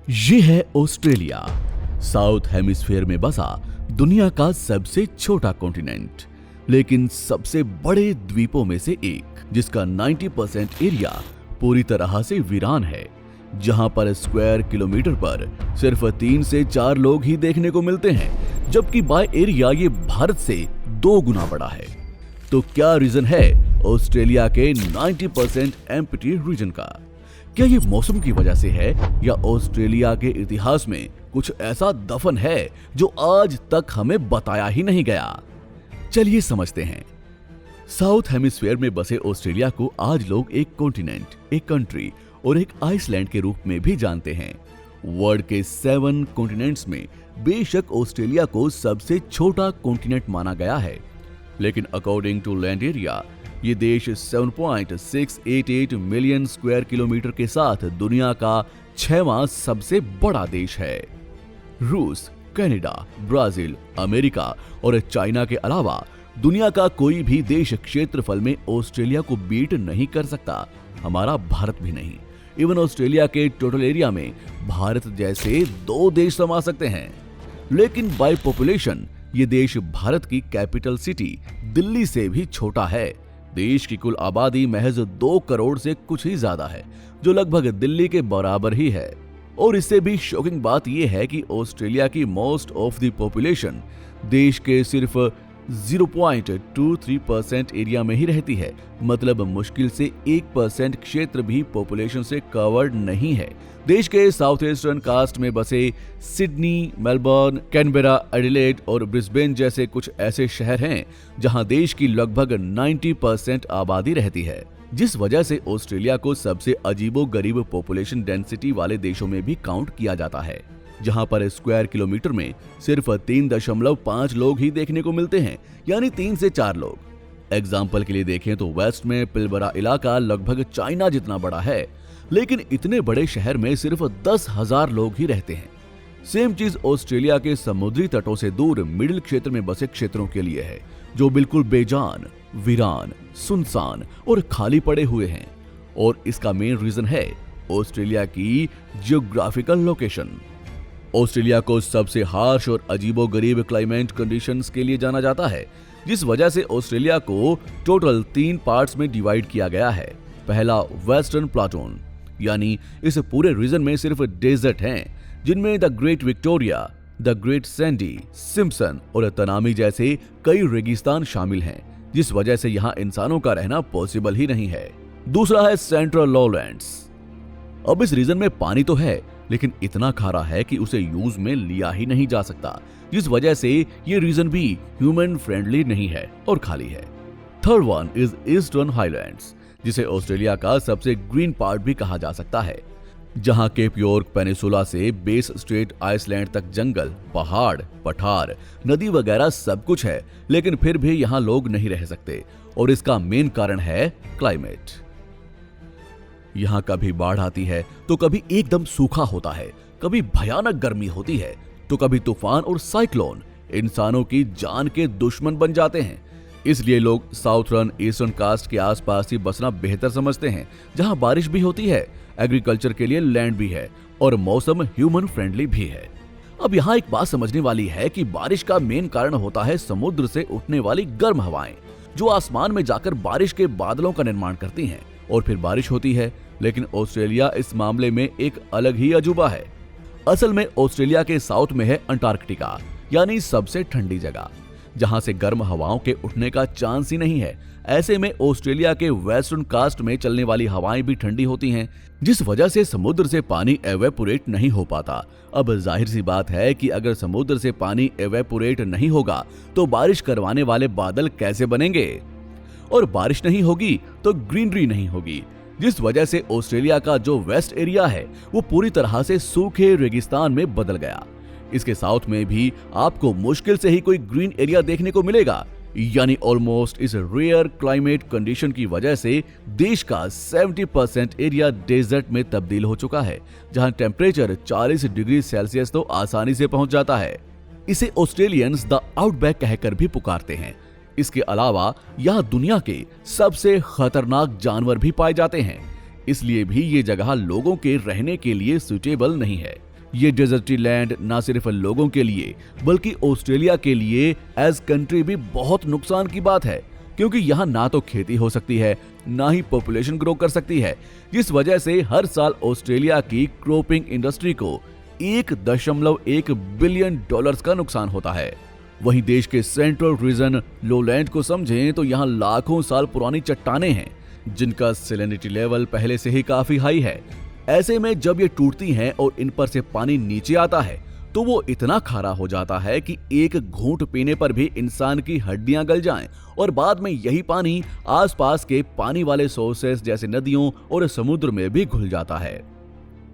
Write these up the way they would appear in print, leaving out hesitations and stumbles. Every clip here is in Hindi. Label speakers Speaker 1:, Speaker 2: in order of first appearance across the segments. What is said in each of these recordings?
Speaker 1: ये है ऑस्ट्रेलिया, साउथ हेमिस्फीयर में बसा दुनिया का सबसे छोटा कॉन्टिनेंट, लेकिन सबसे बड़े द्वीपों में से एक, जिसका 90% एरिया पूरी तरह से वीरान है, जहां पर स्क्वायर किलोमीटर पर सिर्फ 3 से 4 लोग ही देखने को मिलते हैं, जबकि बाय एरिया ये भारत से 2 गुना बड़ा है। तो क्या रीजन है ऑस्ट्रेलिया के 90% एम्प्टी रीजन का? क्या ये मौसम की वजह से है या ऑस्ट्रेलिया के इतिहास में कुछ ऐसा दफन है जो आज तक हमें बताया ही नहीं गया? चलिए समझते हैं। साउथ हेमिस्फीयर में बसे ऑस्ट्रेलिया को आज लोग एक कॉन्टिनेंट, एक कंट्री और एक आइसलैंड के रूप में भी जानते हैं। वर्ल्ड के 7 कॉन्टिनेंट्स में बेशक ऑस्ट्रेलिया को सबसे छोटा कॉन्टिनेंट माना गया है, लेकिन अकॉर्डिंग टू लैंड एरिया ये देश 7.688 मिलियन स्क्वायर किलोमीटर के साथ दुनिया का 6वां सबसे बड़ा देश है। रूस, कनाडा, ब्राजील, अमेरिका और चाइना के अलावा दुनिया का कोई भी देश क्षेत्रफल में ऑस्ट्रेलिया को बीट नहीं कर सकता, हमारा भारत भी नहीं। इवन ऑस्ट्रेलिया के टोटल एरिया में भारत जैसे 2 देश समा सकते हैं, लेकिन बाय पॉपुलेशन ये देश भारत की कैपिटल सिटी दिल्ली से भी छोटा है। देश की कुल आबादी महज 2 करोड़ से कुछ ही ज्यादा है, जो लगभग दिल्ली के बराबर ही है। और इससे भी शॉकिंग बात यह है कि ऑस्ट्रेलिया की मोस्ट ऑफ द पॉपुलेशन देश के सिर्फ 0.23% एरिया में ही रहती है, मतलब मुश्किल से 1% क्षेत्र भी पॉपुलेशन से कवर्ड नहीं है। देश के साउथ ईस्टर्न कास्ट में बसे सिडनी, मेलबर्न, कैनबेरा, एडिलेड और ब्रिस्बेन जैसे कुछ ऐसे शहर हैं जहां देश की लगभग 90% आबादी रहती है, जिस वजह से ऑस्ट्रेलिया को सबसे अजीबोगरीब पॉपुलेशन डेंसिटी वाले देशों में भी काउंट किया जाता है, जहां पर स्क्वायर किलोमीटर में सिर्फ 3.5 लोग ही देखने को मिलते हैं, यानी 3 से 4 लोग। एग्जाम्पल के लिए देखें तो वेस्ट में पिलबरा इलाका लगभग चाइना जितना बड़ा है, लेकिन इतने बड़े शहर में सिर्फ 10,000 लोग ही रहते हैं। सेम चीज ऑस्ट्रेलिया के समुद्री तटों से दूर मिडिल क्षेत्र में बसे क्षेत्रों के लिए है, जो बिल्कुल बेजान, वीरान, सुनसान और खाली पड़े हुए हैं। और इसका मेन रीजन है ऑस्ट्रेलिया की जियोग्राफिकल लोकेशन। ऑस्ट्रेलिया को सबसे हार्श और अजीबोगरीब क्लाइमेट कंडीशंस के लिए जाना जाता है, जिस वजह से ऑस्ट्रेलिया को टोटल 3 पार्ट्स में डिवाइड किया गया है। पहला वेस्टर्न प्लाटून, यानी इस पूरे रीजन में सिर्फ डेजर्ट हैं, जिनमें the great Victoria, the great Sandy, Simpson और तनामी जैसे कई रेगिस्तान शामिल हैं, जिस वजह से यहाँ इंसानों का रहना पॉसिबल ही नहीं है। दूसरा है सेंट्रल लॉलैंड्स। अब इस रीजन में पानी तो है, लेकिन इतना खारा है कि उसे यूज में लिया ही नहीं जा सकता, जिस वजह से ये रीजन भी ह्यूमन फ्रेंडली नहीं है और खाली है। Third one is eastern highlands, जिसे ऑस्ट्रेलिया का सबसे ग्रीन पार्ट भी कहा जा सकता है, जहां केप यॉर्क पेनिसुला से बेस स्ट्रेट आइसलैंड तक जंगल, पहाड़, पठार, नदी वगैरह सब कुछ है, लेकिन फिर भी यहां लोग नहीं रह सकते। और इसका मेन कारण है क्लाइमेट। यहां कभी बाढ़ आती है तो कभी एकदम सूखा होता है, कभी भयानक गर्मी होती है तो कभी तूफान और साइक्लोन इंसानों की जान के दुश्मन बन जाते हैं। इसलिए लोग साउथर्न ईस्टर्न कास्ट के आसपास ही बसना बेहतर समझते हैं, जहां बारिश भी होती है, एग्रीकल्चर के लिए लैंड भी है और मौसम ह्यूमन फ्रेंडली भी है। अब यहाँ एक बात समझने वाली है कि बारिश का मेन कारण होता है समुद्र से उठने वाली गर्म हवाएं, जो आसमान में जाकर बारिश के बादलों का निर्माण करती हैं और फिर बारिश होती है। लेकिन ऑस्ट्रेलिया इस मामले में एक अलग ही अजूबा है। असल में ऑस्ट्रेलिया के साउथ में है अंटार्कटिका, यानी सबसे ठंडी जगह, जहां से गर्म हवाओं के उठने का चांस ही नहीं है। ऐसे में ऑस्ट्रेलिया के वेस्टर्न कास्ट में चलने वाली हवाएं भी ठंडी होती हैं, जिस वजह से समुद्र से पानी एवेपोरेट नहीं हो पाता। अब जाहिर सी बात है कि अगर समुद्र से पानी एवेपोरेट नहीं होगा तो बारिश करवाने वाले बादल कैसे बनेंगे, और बारिश नहीं होगी तो ग्रीनरी नहीं होगी, जिस वजह से ऑस्ट्रेलिया का जो वेस्ट एरिया है वो पूरी तरह से सूखे रेगिस्तान में बदल गया। इसके साउथ में भी आपको मुश्किल से ही कोई ग्रीन एरिया देखने को मिलेगा, यानी ऑलमोस्ट इस रेयर क्लाइमेट कंडीशन की वजह से देश का 70% एरिया डेजर्ट में तब्दील हो चुका है, जहां टेम्परेचर 40 डिग्री सेल्सियस तो आसानी से पहुंच जाता है। इसे ऑस्ट्रेलियंस द आउटबैक कहकर भी पुकारते हैं। इसके अलावा यहाँ दुनिया के सबसे खतरनाक जानवर भी पाए जाते हैं, इसलिए भी ये जगह लोगों के रहने के लिए सुटेबल नहीं है। ये डेजर्टी लैंड न सिर्फ लोगों के लिए बल्कि ऑस्ट्रेलिया के लिए एज कंट्री भी बहुत नुकसान की बात है, क्योंकि यहाँ ना तो खेती हो सकती है ना ही पॉपुलेशन ग्रो कर सकती है, जिस वजह से हर साल ऑस्ट्रेलिया की क्रॉपिंग इंडस्ट्री को 1.1 बिलियन डॉलर्स का नुकसान होता है। वहीं देश के सेंट्रल रीजन लोलैंड को समझें तो यहाँ लाखों साल पुरानी चट्टानें हैं जिनका सैलिनिटी लेवल पहले से ही काफी हाई है। ऐसे में जब ये टूटती हैं और इन पर से पानी नीचे आता है तो वो इतना खारा हो जाता है कि एक घूंट पीने पर भी इंसान की हड्डियां गल जाएं और बाद में यही पानी आसपास के पानी वाले सोर्सेस जैसे नदियों और समुद्र में भी घुल जाता है।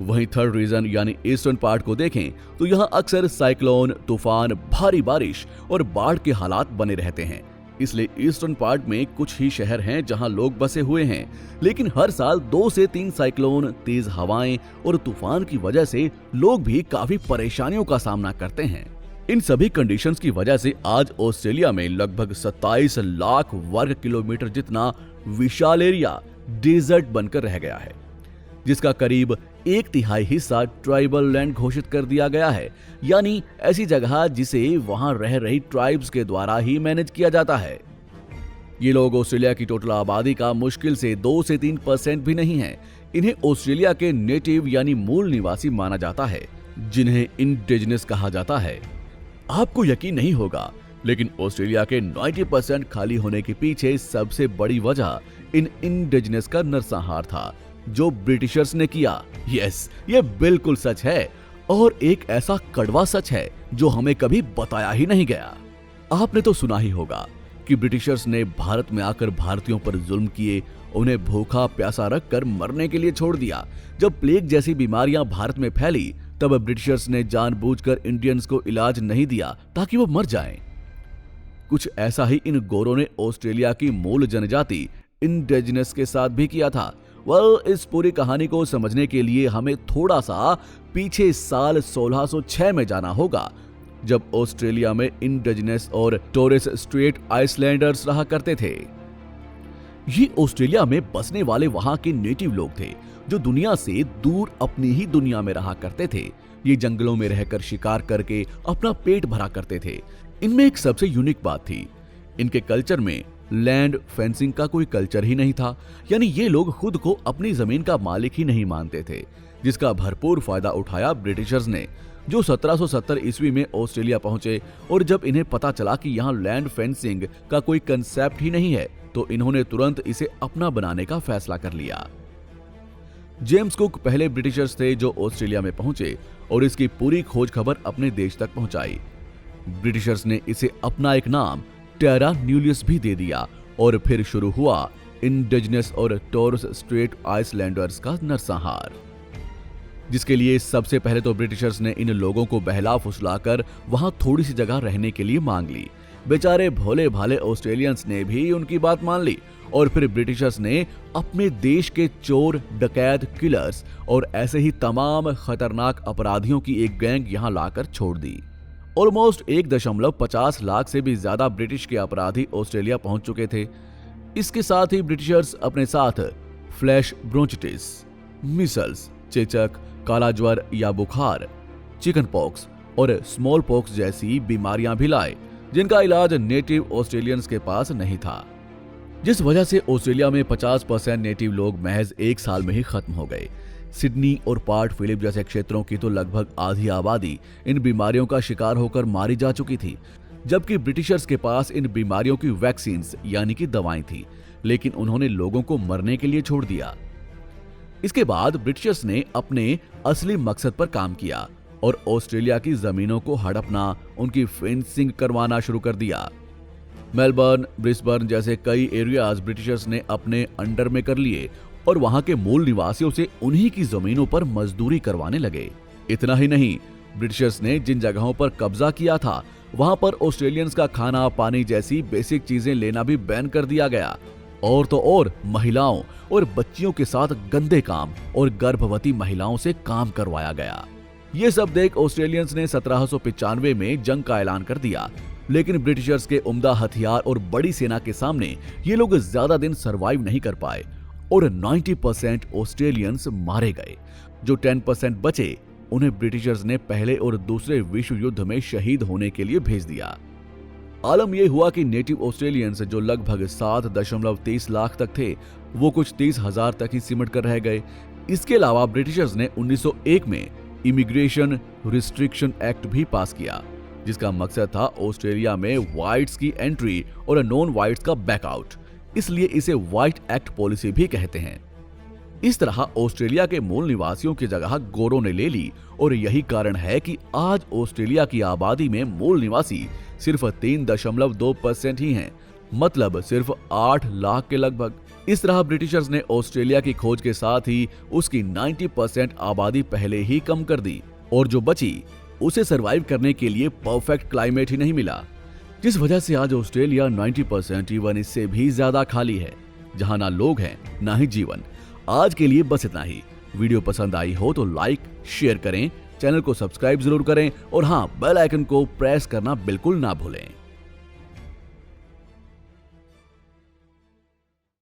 Speaker 1: वहीं थर्ड रीजन यानी ईस्टर्न पार्ट को देखें तो यहाँ अक्सर साइक्लोन, तूफान, भारी बारिश और बाढ़ के हालात बने रहते हैं। इसलिए ईस्टर्न पार्ट में कुछ ही शहर हैं जहां लोग बसे हुए हैं, लेकिन हर साल 2 से 3 साइक्लोन, तेज हवाएं और तूफान की वजह से लोग भी काफी परेशानियों का सामना करते हैं। इन सभी कंडीशंस की वजह से आज ऑस्ट्रेलिया में लगभग 27 लाख वर्ग किलोमीटर जितना विशाल एरिया डेजर्ट बनकर रह गया है, जिसका करीब 1/3 हिस्सा ट्राइबल लैंड घोषित कर दिया गया है, यानी ऐसी जगह जिसे वहां रह रही ट्राइब्स के द्वारा ही मैनेज किया जाता है। ये लोग ऑस्ट्रेलिया की टोटल आबादी का मुश्किल से 2 से 3% भी नहीं है। इन्हें ऑस्ट्रेलिया के नेटिव यानी मूल निवासी माना जाता है, जिन्हें इंडिजिनस कहा जाता है। आपको यकीन नहीं होगा, लेकिन ऑस्ट्रेलिया के 90% खाली होने के पीछे सबसे बड़ी वजह इन इंडिजिनस का नरसंहार था जो ब्रिटिशर्स ने किया। यस, ये बिल्कुल सच है और एक ऐसा कड़वा सच है जो हमें कभी बताया ही नहीं गया। आपने तो सुना ही होगा कि ब्रिटिशर्स ने भारत में आकर भारतीयों पर जुल्म किए, उन्हें भूखा प्यासा रखकर मरने के लिए छोड़ दिया। जब प्लेग जैसी बीमारियां भारत में फैली तब ब्रिटिशर्स ने जानबूझकर इंडियंस को इलाज नहीं दिया ताकि वो मर जाएं। कुछ ऐसा ही इन गोरों ने ऑस्ट्रेलिया की मूल जनजाति इंडिजिनस के साथ भी किया था। इस पूरी कहानी को समझने के लिए हमें थोड़ा सा पीछे साल 1606 में जाना होगा, जब ऑस्ट्रेलिया में इंडिजिनस और टोरेस स्ट्रेट आइसलैंडर्स रहा करते थे। ये ऑस्ट्रेलिया में बसने वाले वहां के नेटिव लोग थे जो दुनिया से दूर अपनी ही दुनिया में रहा करते थे। ये जंगलों में रहकर शिकार करके अपना पेट भरा करते थे। इनमें एक सबसे यूनिक बात थी, इनके कल्चर में लैंड फेंसिंग का कोई कल्चर ही नहीं था, यानी ये लोग खुद को अपनी जमीन का मालिक ही नहीं मानते थे, जिसका भरपूर फायदा उठाया ब्रिटिशर्स ने, जो 1770 ईस्वी में ऑस्ट्रेलिया पहुंचे। और जब इन्हें पता चला कि यहाँ लैंड फेंसिंग का कोई कंसेप्ट ही नहीं है तो इन्होंने तुरंत इसे अपना बनाने का फैसला कर लिया। जेम्स कुक पहले ब्रिटिशर्स थे जो ऑस्ट्रेलिया में पहुंचे और इसकी पूरी खोज खबर अपने देश तक पहुंचाई। ब्रिटिशर्स ने इसे अपना एक नाम टेरा न्यूलियस भी दे दिया और फिर शुरू हुआ इंडिजिनस और टोरस स्ट्रेट आइसलैंडर्स का नरसंहार, जिसके लिए सबसे पहले तो ब्रिटिशर्स ने इन लोगों को बहला फुसलाकर वहां थोड़ी सी जगह रहने के लिए मांग ली। बेचारे भोले भाले ऑस्ट्रेलियंस ने भी उनकी बात मान ली और फिर ब्रिटिशर्स ने अपने देश के चोर, डकैत, किलर्स और ऐसे ही तमाम खतरनाक अपराधियों की एक गैंग यहां लाकर छोड़ दी। ऑलमोस्ट 1.50 लाख से भी ज्यादा ब्रिटिश के अपराधी ऑस्ट्रेलिया पहुंच चुके थे। इसके साथ ही ब्रिटिशर्स अपने साथ फ्लैश ब्रोंचिटिस, मिसल्स, चेचक, काला ज्वर या बुखार, चिकन पॉक्स और स्मॉल पॉक्स जैसी बीमारियां भी लाए, जिनका इलाज नेटिव ऑस्ट्रेलियंस के पास नहीं था, जिस वजह से ऑस्ट्रेलिया में 50% नेटिव लोग महज 1 साल में ही खत्म हो गए। सिडनी और पोर्ट फिलिप जैसे क्षेत्रों की तो लगभग आधी आबादी इन बीमारियों का शिकार होकर मारी जा चुकी थी, जबकि ब्रिटिशर्स के पास इन बीमारियों की वैक्सीन्स यानी कि दवाएं थी, लेकिन उन्होंने लोगों को मरने के लिए छोड़ दिया। इसके बाद ब्रिटिशर्स ने अपने असली मकसद पर काम किया और ऑस्ट्रेलिया की जमीनों को हड़पना, उनकी फेंसिंग करवाना शुरू कर दिया। मेलबर्न, ब्रिस्बर्न जैसे कई एरियाज ब्रिटिशर्स ने अपने अंडर में कर लिए और वहां के मूल निवासियों से उन्हीं की जमीनों पर मजदूरी करवाने लगे। इतना ही नहीं, ब्रिटिशर्स ने जिन जगहों पर कब्जा किया था वहां पर ऑस्ट्रेलियंस का खाना, पानी जैसी बेसिक चीजें लेना भी बैन कर दिया गया। और तो और महिलाओं और बच्चियों के साथ गंदे काम और गर्भवती महिलाओं से काम करवाया गया। ये सब देख ऑस्ट्रेलियंस ने 1795 में जंग का ऐलान कर दिया, लेकिन ब्रिटिशर्स के उम्दा हथियार और बड़ी सेना के सामने ये लोग ज्यादा दिन सरवाइव नहीं कर पाए और 90% ऑस्ट्रेलियंस मारे गए। जो 10% बचे उन्हें ब्रिटिशर्स ने पहले और दूसरे विश्व युद्ध में शहीद होने के लिए भेज दिया। आलम यह हुआ कि नेटिव ऑस्ट्रेलियंस जो लगभग 7.30 लाख तक थे, वो कुछ 30,000 तक ही सिमट कर रह गए। इसके अलावा ब्रिटिशर्स ने 1901 में इमिग्रेशन रिस्ट्रिक्शन एक्ट भी पास किया, जिसका मकसद था ऑस्ट्रेलिया में व्हाइट्स की एंट्री और नॉन व्हाइट्स का बैकआउट। इसलिए इसे व्हाइट एक्ट पॉलिसी भी कहते हैं। इस तरह ऑस्ट्रेलिया के मूल निवासियों की जगह गोरों ने ले ली और यही कारण है कि आज ऑस्ट्रेलिया की आबादी में मूल निवासी सिर्फ 3.2% ही हैं, मतलब सिर्फ 8 लाख के लगभग। इस तरह ब्रिटिशर्स ने ऑस्ट्रेलिया की खोज के साथ ही उसकी 90% आबादी पहले ही कम कर दी और जो बची उसे सरवाइव करने के लिए परफेक्ट क्लाइमेट ही नहीं मिला, जिस वजह से आज ऑस्ट्रेलिया 90% इवन इससे भी ज्यादा खाली है, जहां ना लोग हैं ना ही जीवन। आज के लिए बस इतना ही। वीडियो पसंद आई हो तो लाइक शेयर करें, चैनल को सब्सक्राइब जरूर करें और हाँ, बेल आइकन को प्रेस करना बिल्कुल ना भूलें।